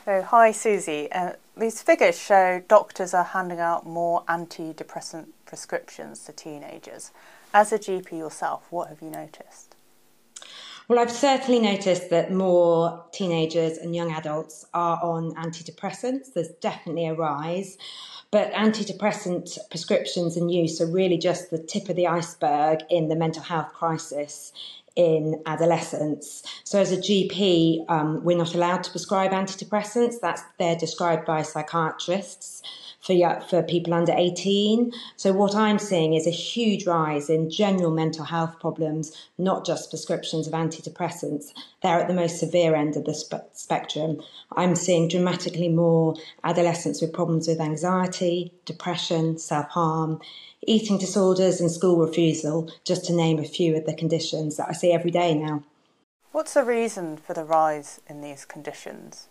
So, hi Susie. These figures show doctors are handing out more antidepressant prescriptions to teenagers. As a GP yourself, what have you noticed? Well, I've certainly noticed that more teenagers and young adults are on antidepressants. There's definitely a rise. But antidepressant prescriptions and use are really just the tip of the iceberg in the mental health crisis in adolescents. So as a GP, we're not allowed to prescribe antidepressants. They're prescribed by psychiatrists for people under 18. So what I'm seeing is a huge rise in general mental health problems, not just prescriptions of antidepressants. They're at the most severe end of the spectrum. I'm seeing dramatically more adolescents with problems with anxiety, depression, self-harm, eating disorders and school refusal, just to name a few of the conditions that I see every day now. What's the reason for the rise in these conditions?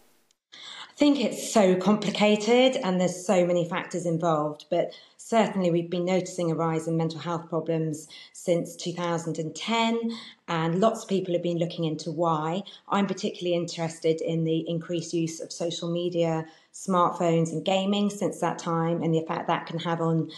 I think it's so complicated and there's so many factors involved, but certainly we've been noticing a rise in mental health problems since 2010, and lots of people have been looking into why. I'm particularly interested in the increased use of social media, smartphones and gaming since that time, and the effect that can have on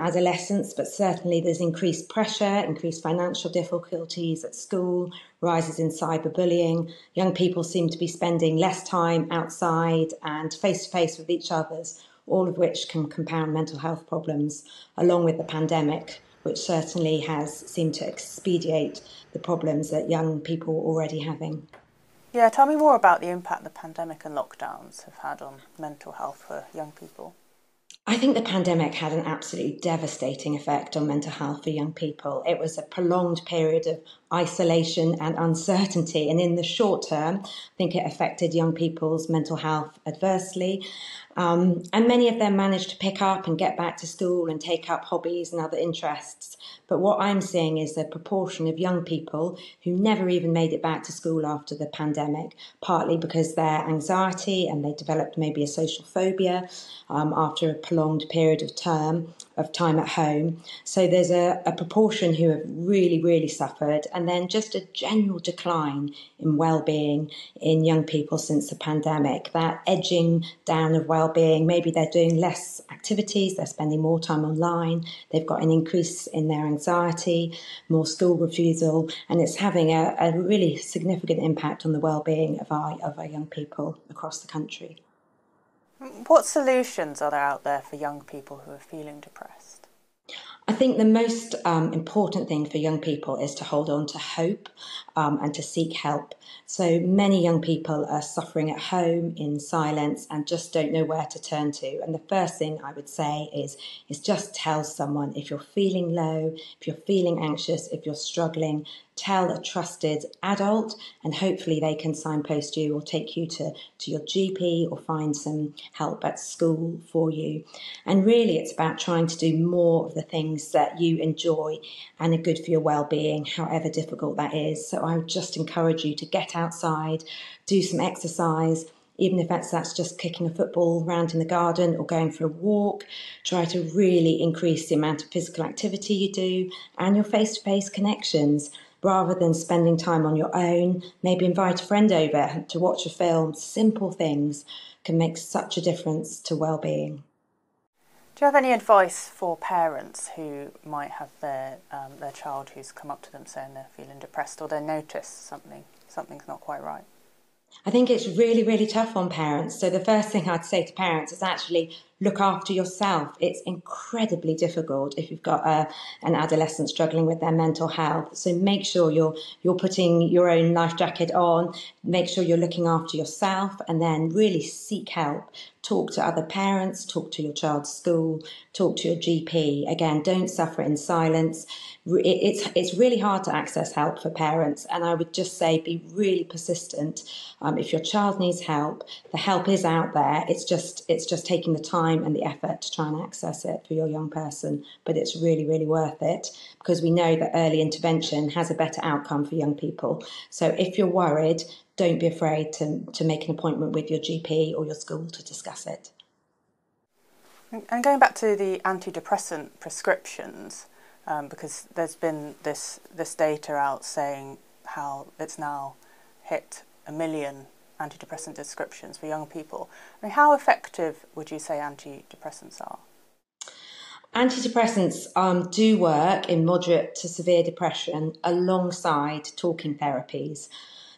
adolescents, but certainly there's increased pressure, increased financial difficulties at school, rises in cyberbullying. Young people seem to be spending less time outside and face-to-face with each other, all of which can compound mental health problems, along with the pandemic, which certainly has seemed to expedite the problems that young people are already having. Yeah, tell me more about the impact the pandemic and lockdowns have had on mental health for young people. I think the pandemic had an absolutely devastating effect on mental health for young people. It was a prolonged period of isolation and uncertainty. And in the short term, I think it affected young people's mental health adversely. And many of them managed to pick up and get back to school and take up hobbies and other interests. But what I'm seeing is a proportion of young people who never even made it back to school after the pandemic, partly because their anxiety and they developed maybe a social phobia after a prolonged period of time at home. So there's a proportion who have really, really suffered, and then just a general decline in well-being in young people since the pandemic, that edging down of well-being. Maybe they're doing less activities, they're spending more time online, they've got an increase in their anxiety, more school refusal, and it's having a really significant impact on the well-being of our young people across the country. What solutions are there out there for young people who are feeling depressed? I think the most important thing for young people is to hold on to hope and to seek help. So many young people are suffering at home in silence and just don't know where to turn to. And the first thing I would say is just tell someone. If you're feeling low, if you're feeling anxious, if you're struggling, tell a trusted adult, and hopefully they can signpost you or take you to your GP or find some help at school for you. And really it's about trying to do more of the things that you enjoy and are good for your well-being, however difficult that is. So I would just encourage you to get outside, do some exercise, even if that's just kicking a football around in the garden or going for a walk. Try to really increase the amount of physical activity you do and your face-to-face connections. Rather than spending time on your own, maybe invite a friend over to watch a film. Simple things can make such a difference to well-being. Do you have any advice for parents who might have their child who's come up to them saying they're feeling depressed, or they notice something's not quite right? I think it's really, really tough on parents. So the first thing I'd say to parents is actually look after yourself. It's incredibly difficult if you've got an adolescent struggling with their mental health. So make sure you're putting your own life jacket on, make sure you're looking after yourself, and then really seek help. Talk to other parents, talk to your child's school, talk to your GP. Again, don't suffer in silence. It's really hard to access help for parents, and I would just say be really persistent. If your child needs help, the help is out there. It's just taking the time and the effort to try and access it for your young person, but it's really, really worth it because we know that early intervention has a better outcome for young people. So if you're worried, don't be afraid to make an appointment with your GP or your school to discuss it. And going back to the antidepressant prescriptions, because there's been this data out saying how it's now hit 1 million antidepressant prescriptions for young people. I mean, how effective would you say antidepressants are? Antidepressants do work in moderate to severe depression alongside talking therapies.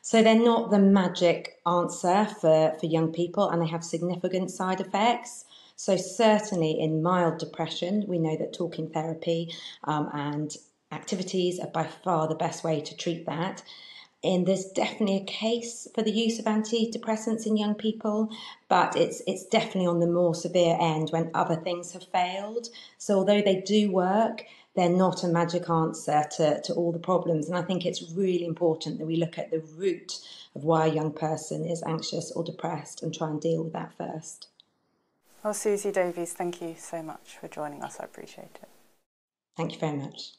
So they're not the magic answer for young people, and they have significant side effects. So certainly in mild depression, we know that talking therapy and activities are by far the best way to treat that. And there's definitely a case for the use of antidepressants in young people, but it's definitely on the more severe end when other things have failed. So although they do work, they're not a magic answer to all the problems. And I think it's really important that we look at the root of why a young person is anxious or depressed and try and deal with that first. Well, Susie Davies, thank you so much for joining us. I appreciate it. Thank you very much.